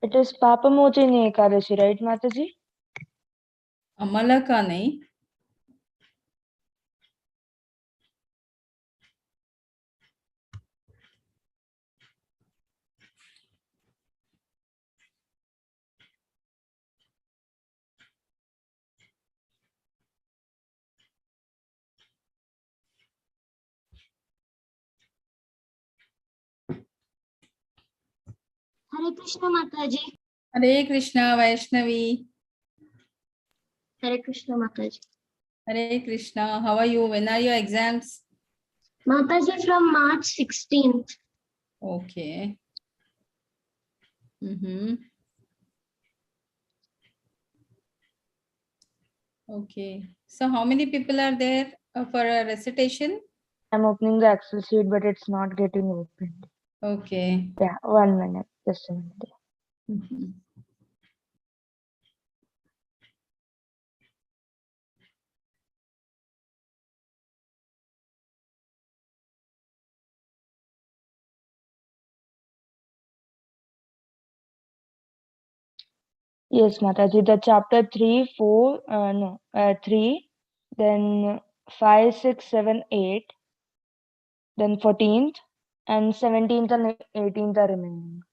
It is Papamochini Ekadashi, right, Mataji? आम्हाला का नाही? Hare Krishna Mataji. Hare Krishna Vaishnavi. Hare Krishna Mataji. Hare Krishna. How are you? When are your exams? Mataji, from March 16th. Okay. Okay. So how many people are there for a recitation? I'm opening the Excel sheet, but it's not getting opened. Okay. Yeah, 1 minute. Just a minute. Yes, Mataji, the chapter 3, 4, 3, then 5, 6, 7, 8, then 14th, and 17th and 18th are remaining.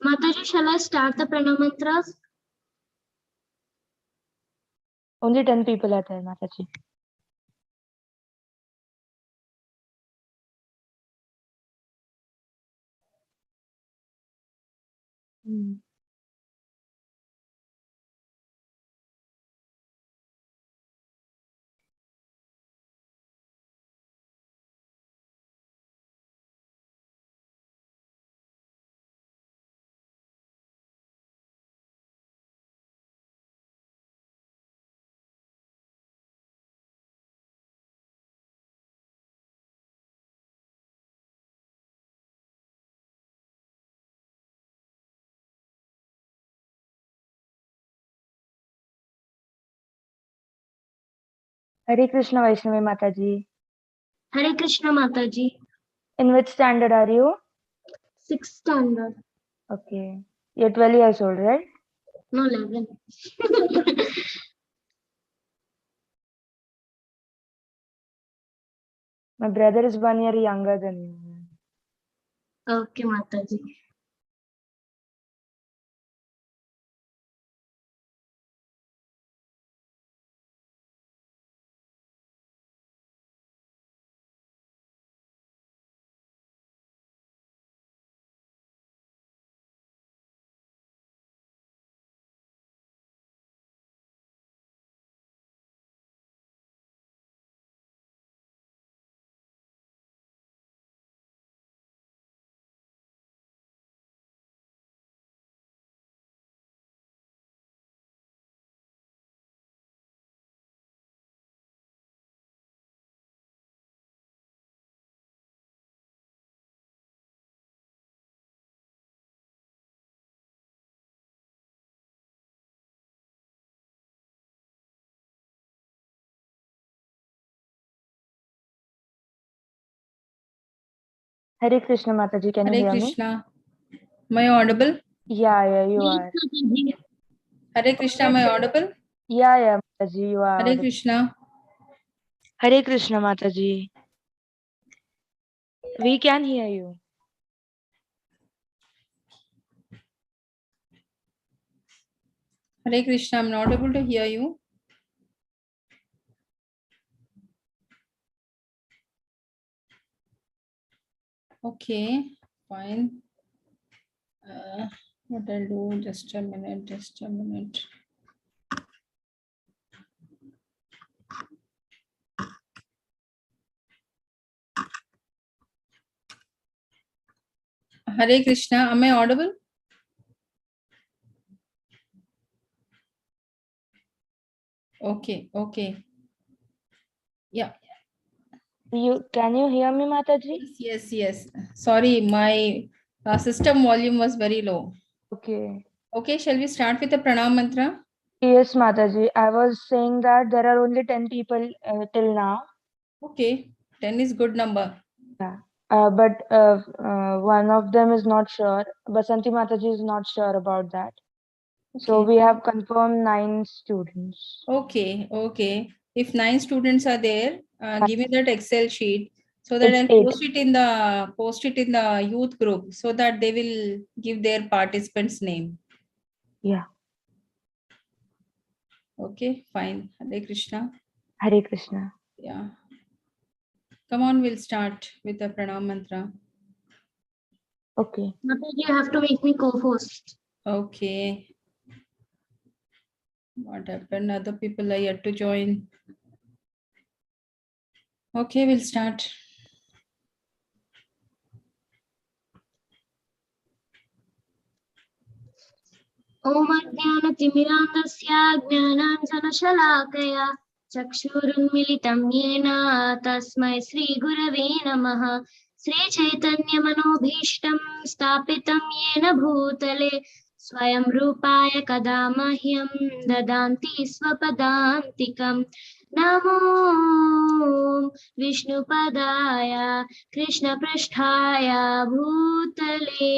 Mataji, shall I start the pranam mantras? Only 10 people are there, Mataji. Hare Krishna Vaishnavi Mataji. Hare Krishna Mataji. In which standard are you? 6th standard. Okay. You're 12 years old, right? No, 11. My brother is 1 year younger than you. Okay, Mataji. Hare Krishna Mataji, can you Hare hear Krishna. Am I audible? me? Yeah, you Yes, are. Mataji. Hare Krishna, am I audible? Yeah, Mataji, you are. Hare Krishna. Hare Krishna Mataji. We can hear you. Hare Krishna, I'm not able to hear you. Okay, fine. What I'll do, just a minute. Hare Krishna, am I audible? Okay. Yeah. Can you hear me, Mataji? Yes. Sorry, my system volume was very low. Okay. Okay, shall we start with the pranam mantra? Yes, Mataji. I was saying that there are only 10 people till now. Okay, 10 is good number. Yeah. But one of them is not sure. Basanti Mataji is not sure about that. So Okay. we have confirmed 9 students. Okay, okay. If 9 students are there, give me that Excel sheet so that It's I'll 8. post it in the youth group so that they will give their participants' name. Yeah. Okay, fine. Hare Krishna. Hare Krishna. Yeah. Come on, we'll start with the pranam mantra. Okay. Mataji, you have to make me co-host. Okay. What happened? Other people are yet to join. Okay, we'll start. ॐ अज्ञानतिमिरान्धस्य ज्ञानाञ्जनशलाकया चक्षुरुन्मिलितं येन तस्मै श्रीगुरवे नमः। श्रीचैतन्यमनोभीष्टं स्थापितं येन भूतले स्वयं रूपाय कदा मह्यं ददान्ति स्वपदान्तिकम्। नमो विष्णुपदाय कृष्णपृष्ठाय भूतले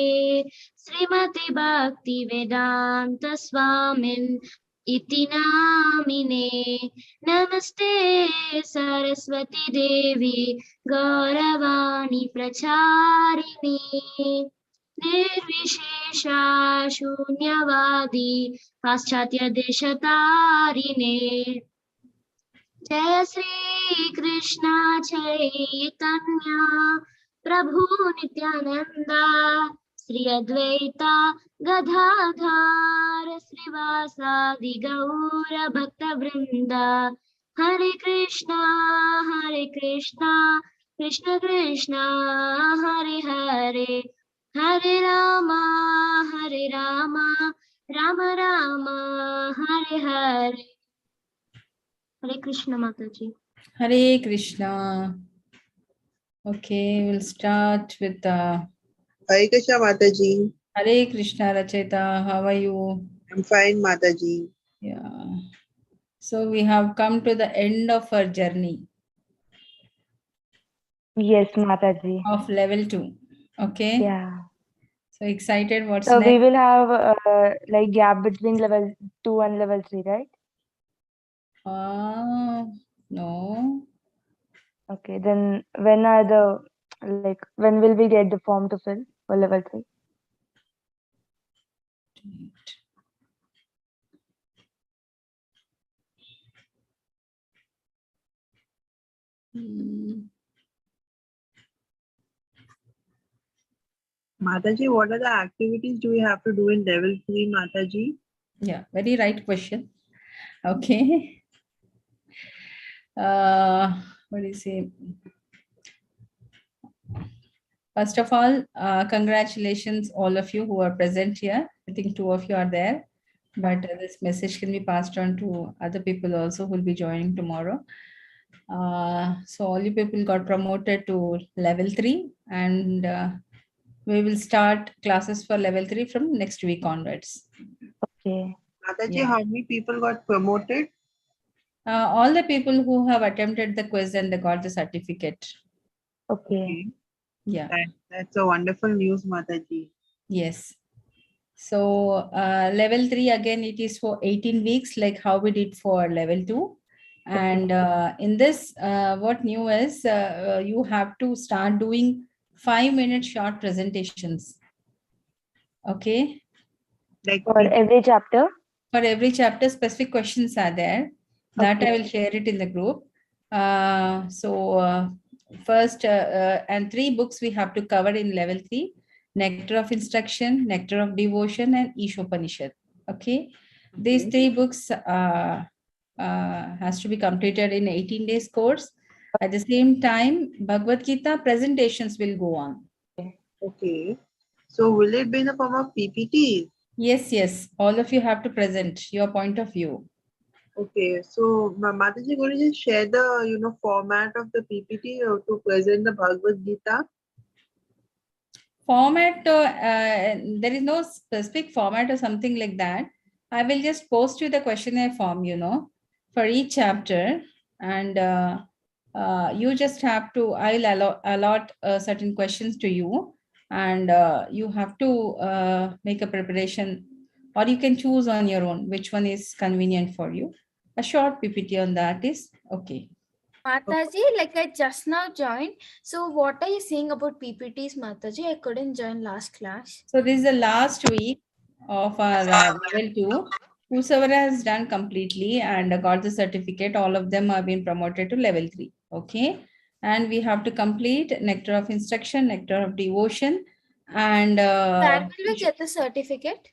श्रीमति भक्ति वेदांत स्वामिन् इति नामिने। नमस्ते सरस्वती देवी गौरवाणी प्रचारिणे निर्विशेषा शून्यवादी पाश्चात्य देशतारिणे। जय श्री कृष्ण चैतन्य प्रभु नित्यानंदा श्री अद्वैता गदाधर श्रीवासादि गौर भक्त वृंदा। हरे कृष्णा कृष्ण कृष्णा हरे हरे हरे रामा राम राम हरे हरे। हरे कृष्ण माताजी। Hare Krishna. Okay, we'll start with Hare Krishna Mataji. Hare Krishna Racheta. How are you? I'm fine, Mataji. Yeah. So we have come to the end of our journey Yes, Mataji. of level 2. Okay. Yeah. So excited. What's So we next? will have like gap between level 2 and level 3, right? No. Okay. Then when are the when will we get the form to fill for level 3? Mataji, what are the activities do we have to do in level 3, Mataji? Yeah, very right question. Okay. What do you say? First of all, congratulations all of you who are present here. I think 2 of you are there, but this message can be passed on to other people also who will be joining tomorrow. So all you people got promoted to level 3, and we will start classes for level 3 from next week onwards. Okay. Mataji, Yeah. how many people got promoted? All the people who have attempted the quiz and they got the certificate. Okay. Yeah. That's a wonderful news, Mataji. Yes. So level 3 again, it is for 18 weeks, like how we did for level 2. And in this, what new is you have to start doing 5-minute short presentations. Okay. Like For every chapter? For every chapter, specific questions are there. That I will share it in the group. First, and 3 books we have to cover in level 3. Nectar of Instruction, Nectar of Devotion, and Ishopanishad. Okay. These 3 books has to be completed in 18 days course. At the same time, Bhagwat Gita presentations will go on. Okay. So will it be in the form of PPT? Yes. All of you have to present your point of view. Okay. So Mataji, could you just share the format of the PPT to present the Bhagavad Gita? Format, there is no specific format or something like that. I will just post you the questionnaire form, for each chapter, and you just have to, I'll allot certain questions to you, and you have to make a preparation, or you can choose on your own which one is convenient for you. A short PPT on that is okay. Mataji, like I just now joined. So what are you saying about PPTs, Mataji? I couldn't join last class. So this is the last week of our level 2. Whosoever has done completely and got the certificate, all of them have been promoted to level 3. Okay. And we have to complete Nectar of Instruction, Nectar of Devotion, and Where will we get the certificate?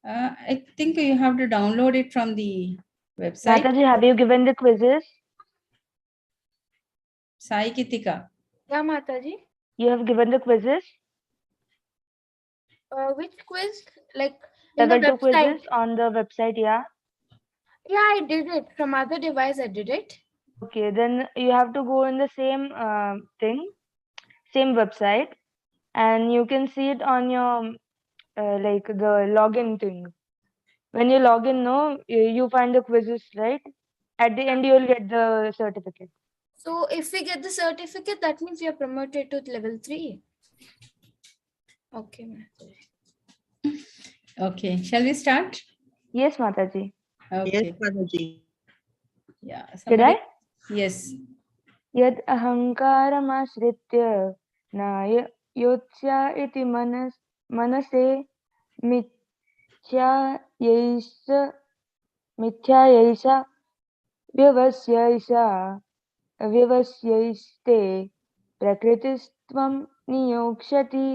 I think you have to download it from the website. Mataji, have you given the quizzes? Sai Kitika. Yeah, Mataji. You have given the quizzes? Which quiz? Like in Level the 2 website? quizzes on the website, yeah. Yeah, I did it. From other device, I did it. Okay, then you have to go in the same same website, and you can see it on your like the login thing. When you log in, no, you find the quizzes, right? At the end, you'll get the certificate. So if we get the certificate, that means we are promoted to level 3. Okay, Mataji. Okay. Shall we start? Yes, Mataji. Okay. Yes, Mataji. Yeah. Did I? Yes. Yad ahankaramashritya na yotsya iti manase मिथ्यायैष मिथ्यायैषा व्यवस्यैषा व्यवस्यैस्ते प्रकृतिस्त्वं नियोक्ष्यति.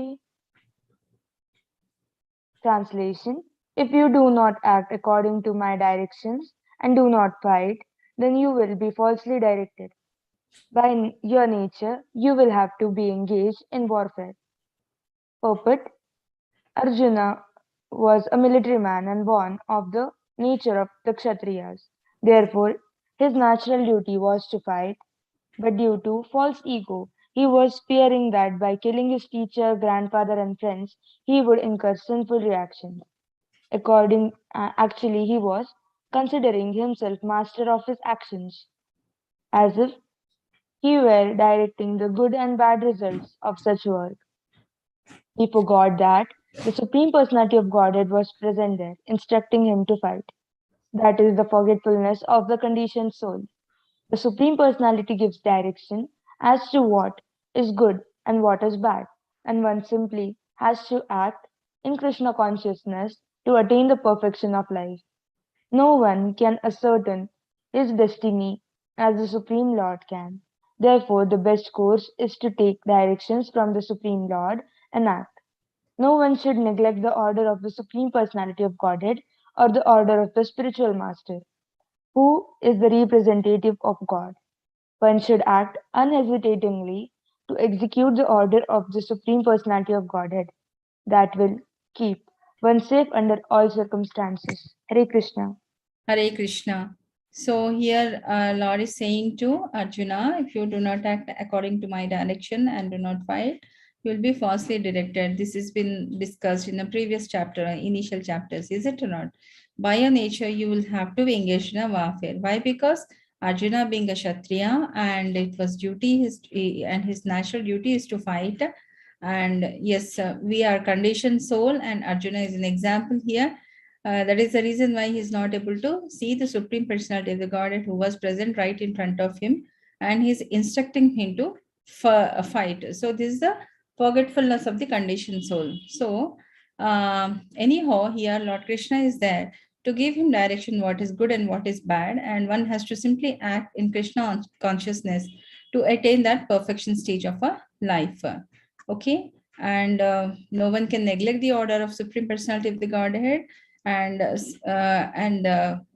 Translation: If you do not act according to my directions and do not fight, then you will be falsely directed. By your nature, you will have to be engaged in warfare. Purport: Arjuna was a military man and born of the nature of the Kshatriyas. Therefore, his natural duty was to fight, but due to false ego, he was fearing that by killing his teacher, grandfather, and friends, he would incur sinful reactions. Actually, he was considering himself master of his actions, as if he were directing the good and bad results of such work. He forgot that the Supreme Personality of Godhead was present there, instructing him to fight. That is the forgetfulness of the conditioned soul. The Supreme Personality gives direction as to what is good and what is bad, and one simply has to act in Krishna consciousness to attain the perfection of life. No one can ascertain his destiny as the Supreme Lord can. Therefore, the best course is to take directions from the Supreme Lord and act. No one should neglect the order of the Supreme Personality of Godhead or the order of the spiritual master, who is the representative of God. One should act unhesitatingly to execute the order of the Supreme Personality of Godhead. That will keep one safe under all circumstances. Hare Krishna. Hare Krishna. So here Lord is saying to Arjuna, if you do not act according to my direction and do not fight, you will be falsely directed. This has been discussed in the previous chapter, initial chapters, is it or not? By your nature, you will have to be engaged in a warfare. Why? Because Arjuna being a Kshatriya, and it was duty, and his natural duty is to fight. And yes, we are conditioned soul, and Arjuna is an example here. That is the reason why he is not able to see the Supreme Personality of the Godhead who was present right in front of him, and he's instructing him to fight. So this is the forgetfulness of the conditioned soul. So anyhow, here Lord Krishna is there to give him direction what is good and what is bad, and one has to simply act in Krishna consciousness to attain that perfection stage of a life. Okay, and no one can neglect the order of Supreme Personality of the Godhead. And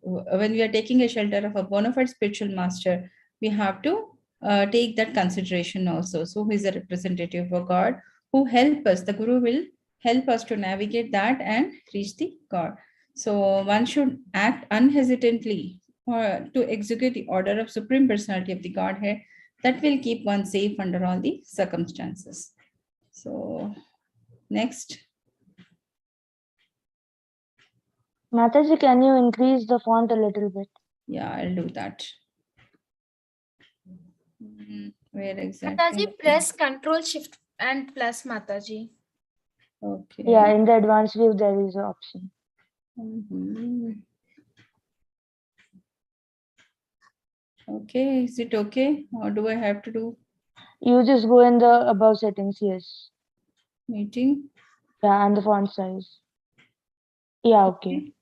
when we are taking a shelter of a bona fide spiritual master, we have to take that consideration also. So who is a representative of God who help us? The Guru will help us to navigate that and reach the God. So one should act unhesitantly to execute the order of Supreme Personality of the Godhead. That will keep one safe under all the circumstances. So next. Mataji, can you increase the font a little bit? Yeah, I'll do that. Where exactly? Mataji, press Control Shift and plus Mataji. Okay. Yeah, in the advanced view there is an option. Mhm. Okay, is it okay? Or do I have to do You just go in the above settings, yes. meeting? Yeah, and the font size. Yeah, okay.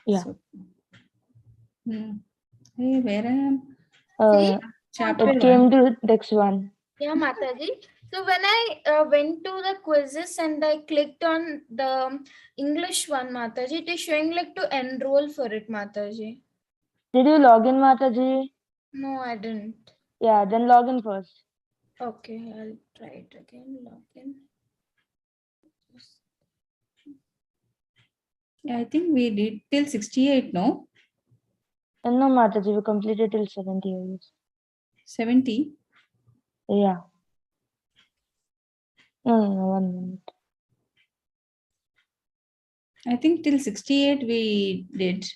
Yeah. So, hey, where I am? Uh, Chapter it came 1. to text 1. Yeah, Mataji. So when I went to the quizzes and I clicked on the English one, Mataji, it is showing like to enroll for it, Mataji. Did you log in, Mataji? No, I didn't. Yeah, then log in first. Okay, I'll try it again. Login. Yeah, I think we did till 68, no? And no, Mataji, we completed till 70 years. 70? Yeah. No, 1 minute. I think till 68 we did.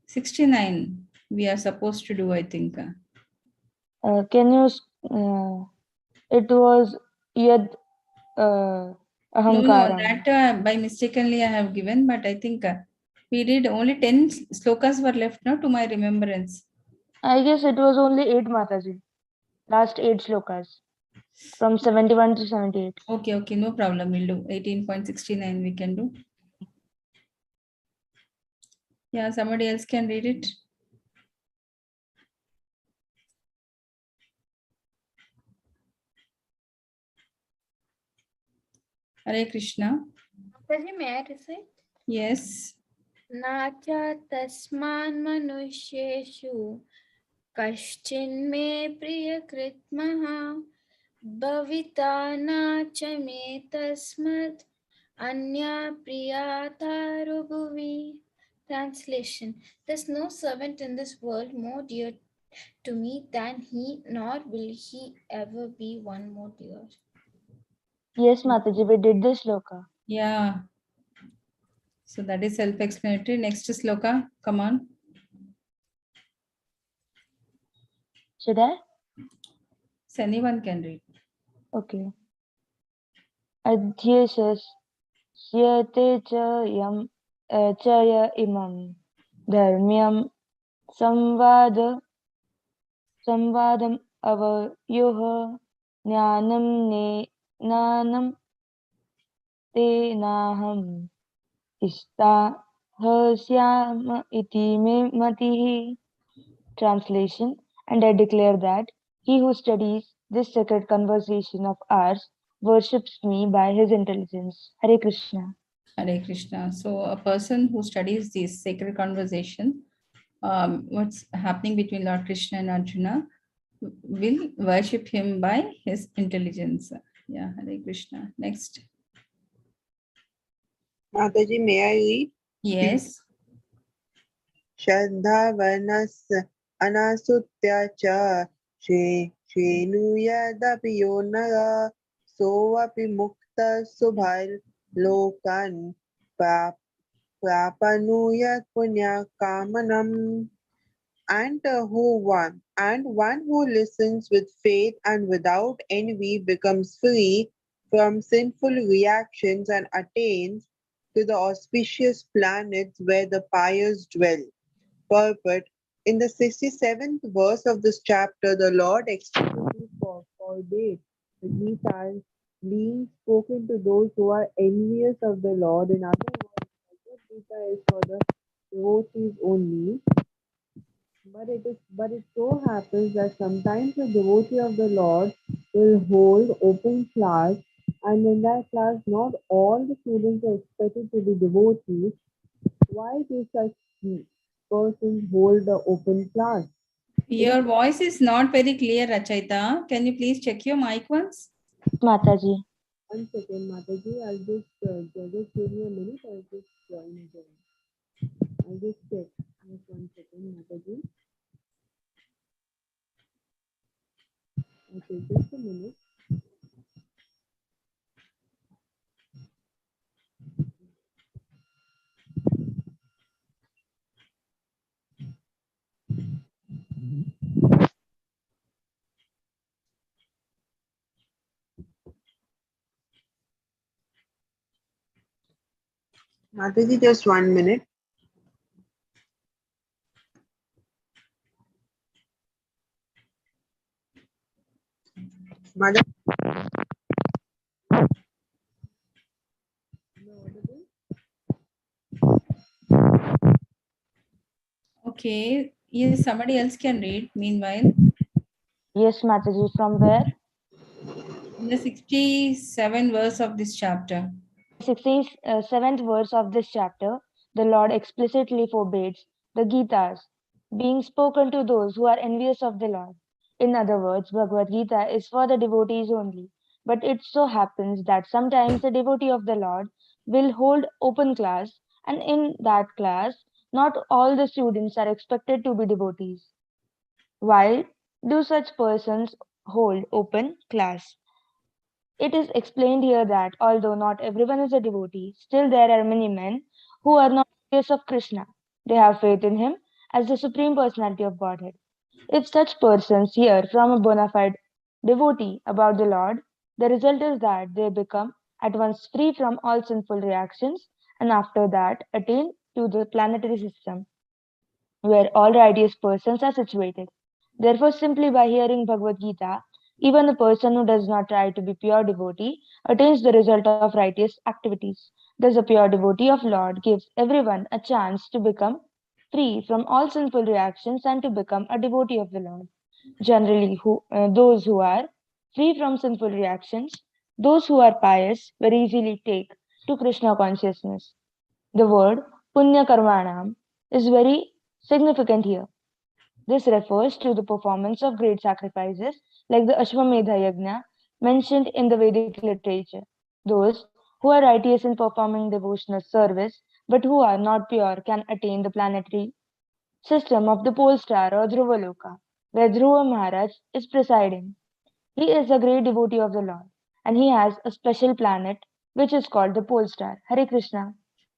69 we are supposed to do, I think. Can you, it was Yad No, Ahankaram. that by mistakenly I have given, but I think we did only 10 slokas were left now to my remembrance. I guess it was only 8, Mataji. Last 8 slokas. From 71 to 78. Okay, no problem. We'll do 18.69 we can do. Yeah, somebody else can read it. Hare Krishna. Mataji, may I recite? Yes. Nacha tasman manusheshu कश्चिन्मे प्रियकृत्मः भविता न च मे तस्मत् अन्या प्रियातारो भुवि. Translation: There's no servant in this world more dear to me than he, nor will he ever be one more dear. Yes, Mataji, we did this sloka. Yeah. So that is self-explanatory. Next sloka, come on. Should I? So anyone can read. Okay. Adhyashas Syate cha yam chaya imam dharmyam samvadam avayoha jnanam te naham istahasyam iti me matihi. Translation: And I declare that he who studies this sacred conversation of ours worships me by his intelligence. Hare Krishna. Hare Krishna. So a person who studies this sacred conversation, what's happening between Lord Krishna and Arjuna, will worship him by his intelligence. Yeah, Hare Krishna. Next. Mataji, may I read? Yes. श्रद्धावनस् अनासुत्या च श्रेणुयदपि यो नर सोऽपि मुक्तः शुभैर्लोकान् प्राप्नुयात् पुण्यकामनम्. And one who listens with faith and without envy becomes free from sinful reactions and attains to the auspicious planets where the pious dwell. Purport: In the 67th verse of this chapter, the Lord explicitly forbade the Gita being spoken to those who are envious of the Lord. In other words, Bhagavad Gita is for the devotees only. But it so happens that sometimes a devotee of the Lord will hold open class, and in that class not all the students are expected to be devotees. Why do such persons hold the open class? Your voice is not very clear, Rachaita. Can you please check your mic once? Mataji. 1 second, Mataji. I'll just give me a minute. I'll just join again. I'll just check. Just 1 second, Mataji. Okay, just a minute. Mataji, just 1 minute. Mother, Okay, yes, somebody else can read. Meanwhile, Yes, Mataji, from where? in the 67 verse of this chapter. 67th verse of this chapter, the Lord explicitly forbids the Gitas being spoken to those who are envious of the Lord. In other words, Bhagavad Gita is for the devotees only. But it so happens that sometimes a devotee of the Lord will hold open class, and in that class, not all the students are expected to be devotees. Why do such persons hold open class? It is explained here that although not everyone is a devotee, still there are many men who are not envious of Krishna. They have faith in him as the Supreme Personality of Godhead. If such persons hear from a bona fide devotee about the Lord, the result is that they become at once free from all sinful reactions and after that attain to the planetary system where all righteous persons are situated. Therefore, simply by hearing Bhagavad Gita, even a person who does not try to be pure devotee attains the result of righteous activities. Thus, a pure devotee of Lord gives everyone a chance to become free from all sinful reactions and to become a devotee of the Lord. Generally, those who are free from sinful reactions, those who are pious, very easily take to Krishna consciousness. The word Punya Karmanam is very significant here. This refers to the performance of great sacrifices like the Ashwamedha Yajna mentioned in the Vedic literature. Those who are righteous in performing devotional service but who are not pure can attain the planetary system of the pole star or Dhruvaloka, where Dhruva Maharaj is presiding. He is a great devotee of the Lord and he has a special planet which is called the pole star. Hare Krishna.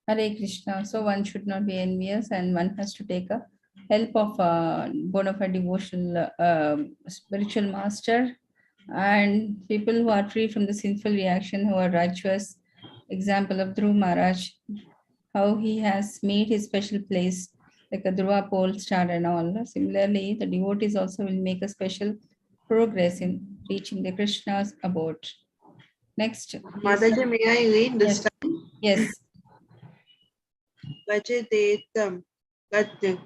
Hare Krishna. So one should not be envious and one has to take a help of a bona fide devotional spiritual master and people who are free from the sinful reaction, who are righteous. Example of Dhruv Maharaj, how he has made his special place like a Dhruva pole star and all. Similarly, the devotees also will make a special progress in reaching the Krishna's abode. Next, please. Mataji, may I read this Yes. time? Yes. कचिदेतं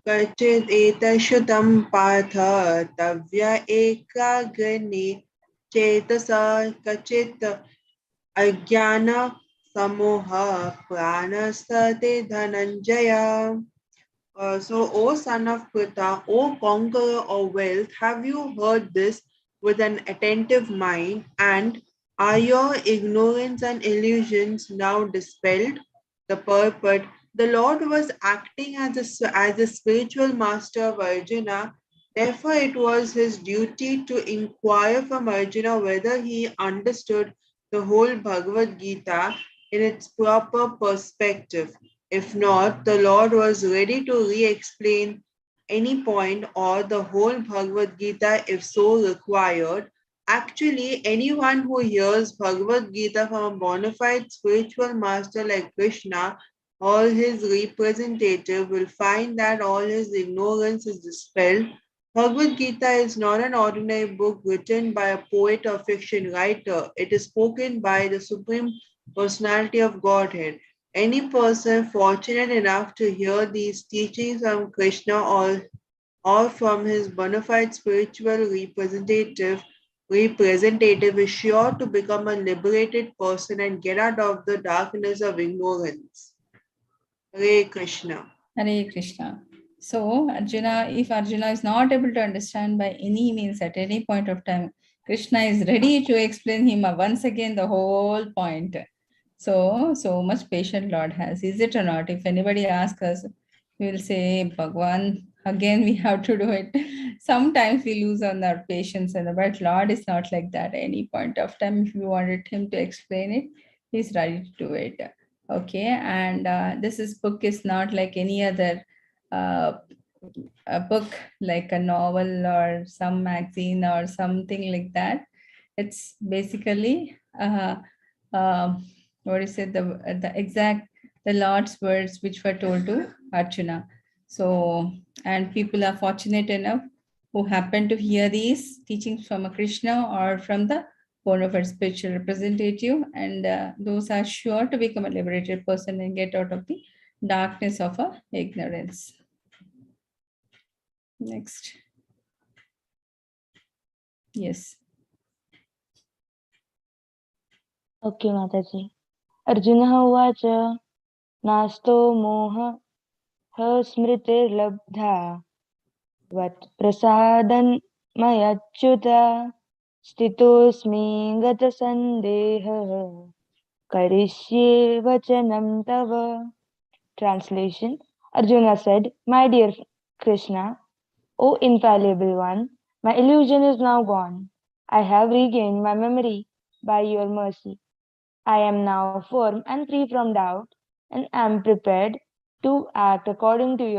कचिदेतश्रुतं Partha तव्य एकाग्रणे चेतसा कचित् अज्ञानसमूहः प्राणस्तते Dhananjay. So, O son of Pritha, O conqueror of wealth, have you heard this with an attentive mind? And are your ignorance and illusions now dispelled? The purport: the Lord was acting as a spiritual master of Arjuna. Therefore, it was his duty to inquire from Arjuna whether he understood the whole Bhagavad Gita in its proper perspective. If not, the Lord was ready to re explain any point or the whole Bhagavad Gita if so required. Actually, anyone who hears Bhagavad Gita from a bona fide spiritual master like Krishna or his representative will find that all his ignorance is dispelled. Bhagavad Gita is not an ordinary book written by a poet or fiction writer. It is spoken by the Supreme Personality of Godhead. Any person fortunate enough to hear these teachings from Krishna or from his bona fide spiritual representative is sure to become a liberated person and get out of the darkness of ignorance. Hare Krishna. Hare Krishna. So, Arjuna, if Arjuna is not able to understand by any means at any point of time, Krishna is ready to explain him once again the whole point. So much patient Lord has. Is it or not? If anybody asks us, we will say, Bhagwan, again we have to do it. Sometimes we lose on our patience, but Lord is not like that. At any point of time, if you wanted him to explain it, he's ready to do it. Okay, and book is not like any other uh, a book, like a novel or some magazine or something like that. It's basically what is it, the exact the Lord's words which were told to Arjuna. So, and people are fortunate enough who happen to hear these teachings from a Krishna or from the one of our spiritual representative, and those are sure to become a liberated person and get out of the darkness of ignorance. Next. Yes. Okay, Mataji. Arjuna uvaच नास्तो मोहः स्मृतिर्लब्धा वत्प्रसादन्मयच्युत स्थितोऽस्मि गतसन्देहः करिष्ये वचनं तव. Translation. Arjuna said, My dear Krishna, O infallible one, my illusion is now gone. I have regained my memory by your mercy. I am now firm and free from doubt, and am prepared to act according to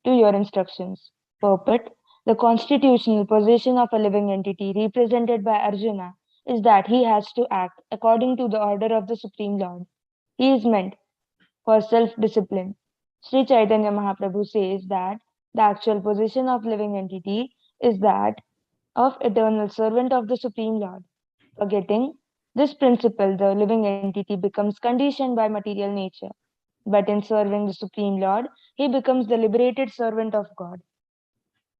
your instructions. Purport. The constitutional position of a living entity represented by Arjuna is that he has to act according to the order of the Supreme Lord. He is meant for self-discipline. Sri Chaitanya Mahaprabhu says that the actual position of living entity is that of eternal servant of the Supreme Lord. Forgetting this principle, the living entity becomes conditioned by material nature. But in serving the Supreme Lord, he becomes the liberated servant of God.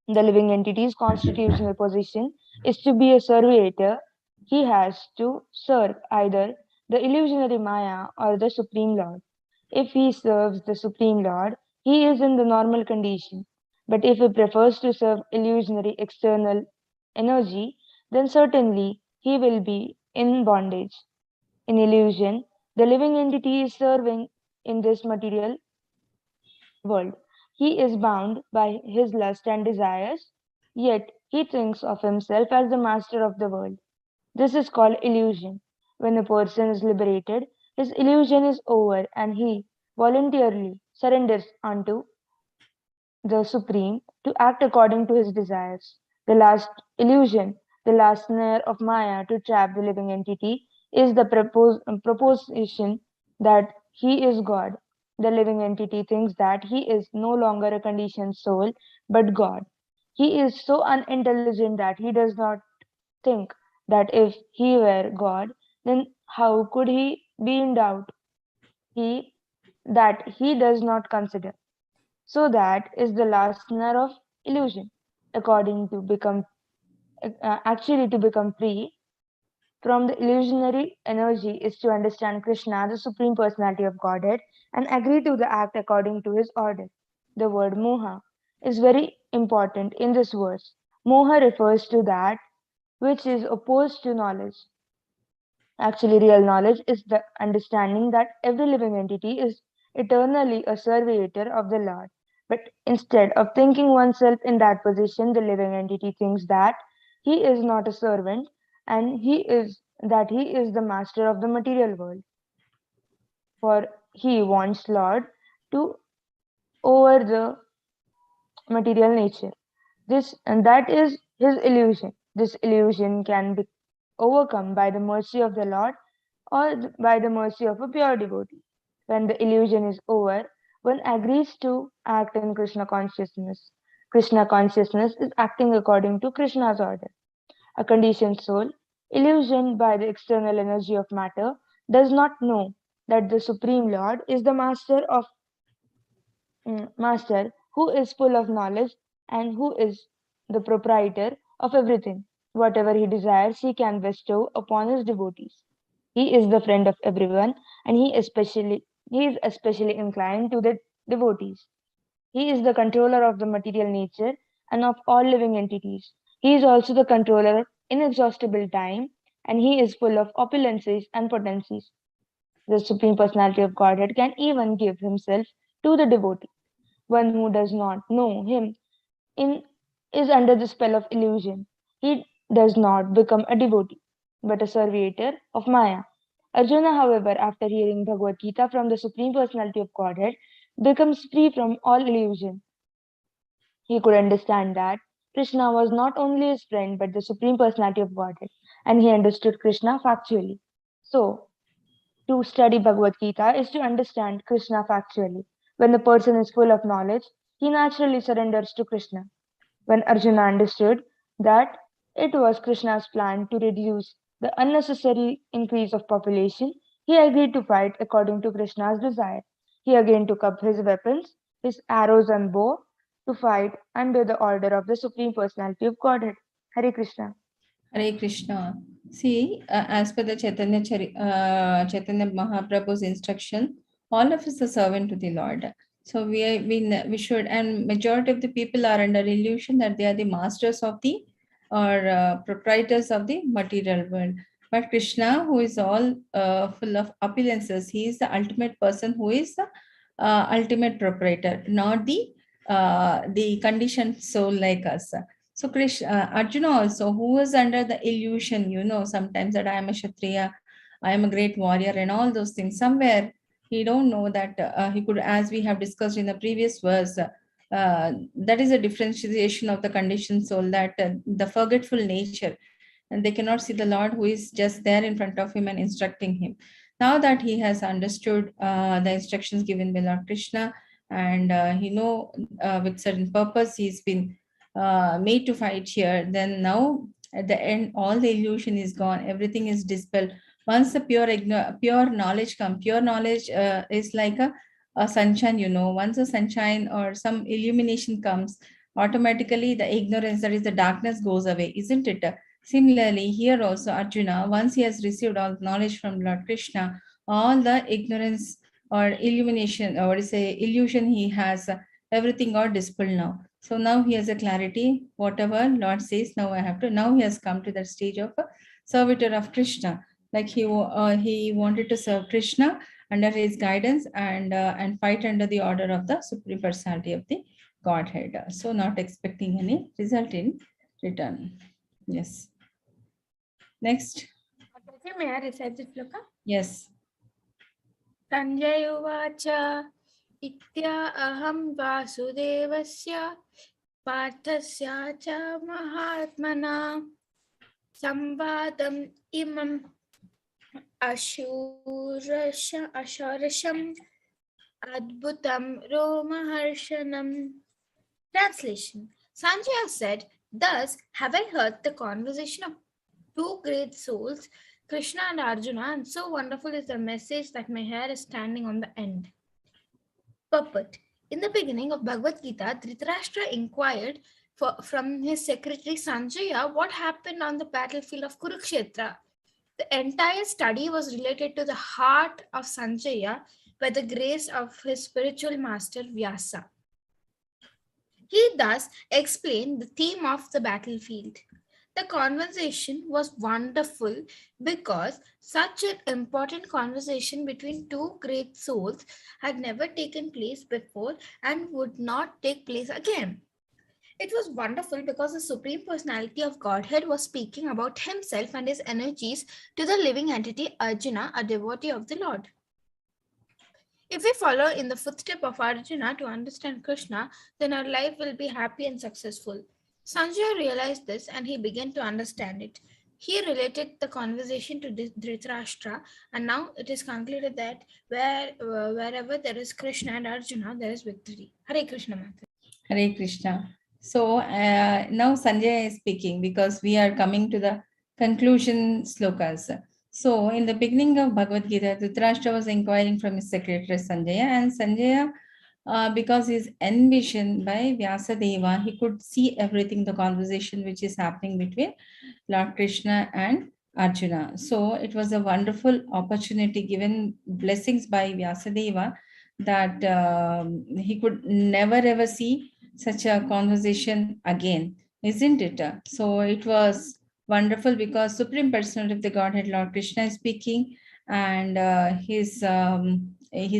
The living entity's constitutional position is to be a servitor. He has to serve either the illusionary Maya or the Supreme Lord. If he serves the Supreme Lord, he is in the normal condition. But if he prefers to serve illusionary external energy, then certainly he will be in bondage. In illusion, the living entity is serving in this material world. He is bound by his lust and desires, yet he thinks of himself as the master of the world. This is called illusion. When a person is liberated, his illusion is over and he voluntarily surrenders unto the Supreme to act according to his desires. The last illusion, the last snare of Maya to trap the living entity, is the proposition that he is God. The living entity thinks that he is no longer a conditioned soul, but God. He is so unintelligent that he does not think that if he were God, then how could he be in doubt? He that he does not consider. So that is the last snare of illusion. According to become actually to become free from the illusionary energy is to understand Krishna, the Supreme Personality of Godhead, and agree to the act according to his order. The word moha is very important in this verse. Moha refers to that which is opposed to knowledge. Actually, real knowledge is the understanding that every living entity is eternally a servitor of the Lord. But instead of thinking oneself in that position, the living entity thinks that he is not a servant and he is the master of the material world. For he wants Lord to over the material nature. This and that is his illusion. This illusion can be overcome by the mercy of the Lord or by the mercy of a pure devotee. When the illusion is over, one agrees to act in Krishna consciousness. Krishna consciousness is acting according to Krishna's order. A conditioned soul, illusioned by the external energy of matter, does not know that the Supreme Lord is the master who is full of knowledge and who is the proprietor of everything. Whatever he desires, he can bestow upon his devotees. He is the friend of everyone, and he is especially inclined to the devotees. He is the controller of the material nature and of all living entities. He is also the controller of inexhaustible time, and he is full of opulences and potencies. The Supreme Personality of Godhead can even give himself to the devotee. One who does not know him in is under the spell of illusion. He does not become a devotee, but a servitor of Maya. Arjuna, however, after hearing Bhagwat Gita from the Supreme Personality of Godhead, becomes free from all illusion. He could understand that Krishna was not only his friend but the Supreme Personality of Godhead, and he understood Krishna factually. So, to study Bhagavad Gita is to understand Krishna factually. When the person is full of knowledge, he naturally surrenders to Krishna. When Arjuna understood that it was Krishna's plan to reduce the unnecessary increase of population, he agreed to fight according to Krishna's desire. He again took up his weapons, his arrows and bow, to fight under the order of the Supreme Personality of Godhead. Hare Krishna. Hare Krishna. See, as per the Chaitanya Mahaprabhu's instruction, all of us are servant to the Lord. So we should, and majority of the people are under illusion that they are the masters of the or proprietors of the material world. But Krishna, who is all full of opulences, he is the ultimate person who is the ultimate proprietor, not the conditioned soul like us. So Arjuna also, who was under the illusion, sometimes that I am a Kshatriya, I am a great warrior and all those things. Somewhere he don't know that he could, as we have discussed in the previous verse, that is a differentiation of the conditioned soul, that the forgetful nature, and they cannot see the Lord who is just there in front of him and instructing him. Now that he has understood the instructions given by Lord Krishna, and he know with certain purpose he's been made to fight here, then now at the end all the illusion is gone, everything is dispelled. Once the pure knowledge comes, pure knowledge is like a sunshine, once the sunshine or some illumination comes, automatically the ignorance, that is the darkness, goes away, isn't it? Similarly here also Arjuna, once he has received all knowledge from Lord Krishna, all the ignorance or illumination, or what is say illusion he has, everything got dispelled now. So now he has a clarity, whatever Lord says, now I have to, now he has come to that stage of a servitor of Krishna. Like he wanted to serve Krishna under his guidance and fight under the order of the Supreme Personality of the Godhead. So not expecting any result in return. Yes. Next. May I recite the shloka? Yes. Sanjay Uvacha Itya Aham Vasudevasya Parthasya Cha Mahatmana Samvadam Imam Ashurasham Adbhutam Romaharshanam. Translation. Sanjaya said, "Thus have I heard the conversation of two great souls, Krishna and Arjuna, and so wonderful is the message that my hair is standing on the end." Purport. In the beginning of Bhagavad Gita, Dhritarashtra inquired from his secretary Sanjaya what happened on the battlefield of Kurukshetra. The entire study was related to the heart of Sanjaya by the grace of his spiritual master Vyasa. He thus explained the theme of the battlefield. The conversation was wonderful because such an important conversation between two great souls had never taken place before and would not take place again. It was wonderful because the Supreme Personality of Godhead was speaking about himself and his energies to the living entity Arjuna, a devotee of the Lord. If we follow in the footsteps of Arjuna to understand Krishna, then our life will be happy and successful. Sanjaya realized this and he began to understand it. He related the conversation to Dhritarashtra, and now it is concluded that wherever there is Krishna and Arjuna, there is victory. Hare Krishna Mata. Hare Krishna. So now Sanjay is speaking because we are coming to the conclusion slokas. So in the beginning of Bhagavad Gita, Dhritarashtra was inquiring from his secretary Sanjaya, and Sanjaya, because he's envisioned by Vyasadeva, he could see everything, the conversation which is happening between Lord Krishna and Arjuna. So it was a wonderful opportunity, given blessings by Vyasadeva, that he could never ever see such a conversation again, isn't it? So it was wonderful because Supreme Personality of the Godhead, Lord Krishna, is speaking, and he's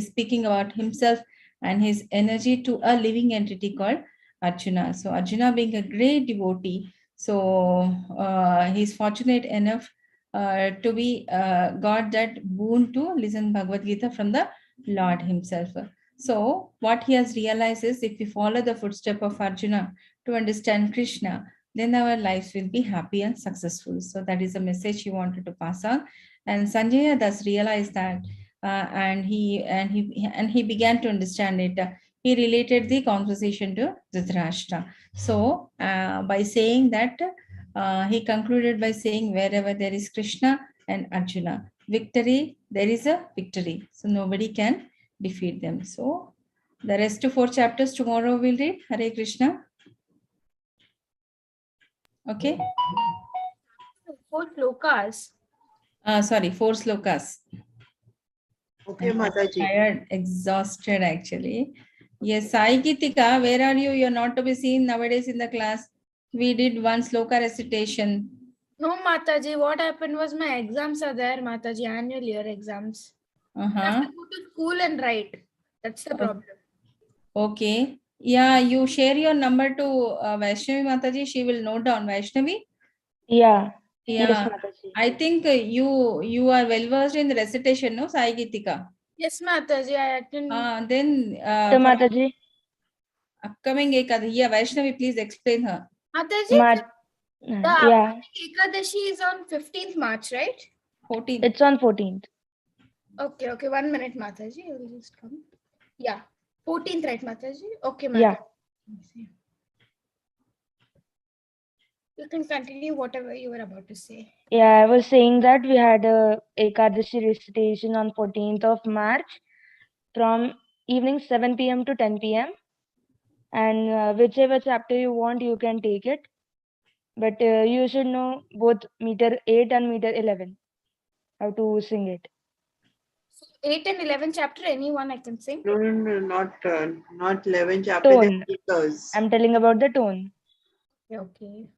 speaking about himself and his energy to a living entity called Arjuna. So Arjuna, being a great devotee, so he's fortunate enough to be got that boon to listen Bhagavad Gita from the Lord himself. So what he has realized is, if we follow the footstep of Arjuna to understand Krishna, then our lives will be happy and successful. So that is a message he wanted to pass on. And Sanjaya thus realized that and he began to understand it. He related the conversation to Dhritarashtra. So by saying that, he concluded by saying, wherever there is Krishna and Arjuna, victory, there is a victory. So nobody can defeat them. So the rest of 4 chapters tomorrow we'll read. Hare Krishna. Okay. 4 slokas. Sorry, 4 slokas. Okay, I'm Mataji. tired, exhausted actually. Yes, Sai Gitika, where are you? You're not to be seen nowadays in the class. We did 1 sloka recitation. No, Mataji, what happened was my exams are there, Mataji, annual year exams. I have to go to school and write. That's the problem. Okay. Yeah, you share your number to Vaishnavi Mataji. She will note down. Vaishnavi? Yeah. Yes, Yeah. Mataji. I think you are well versed in the recitation, no, Sai Gitika? Yes, Mataji, I attend. Then So, for Mataji. upcoming Ekadashi, yeah, Vaishnavi, please explain her. Mataji, Mat- the yeah. upcoming Ekadashi is on 15th March, right? 14. It's on 14th. Okay, 1 minute, Mataji. I will just come. Yeah, 14th, right, Mataji? Okay, Mataji. Yeah. You can continue whatever you were about to say. Yeah, I was saying that we had a Ekadashi recitation on 14th of March from evening 7 p.m. to 10 p.m. And whichever chapter you want, you can take it. But you should know both meter 8 and meter 11, how to sing it. So 8 and 11 chapter, anyone I can sing? No, not 11 chapter. Tone. Because I'm telling about the tone. Okay.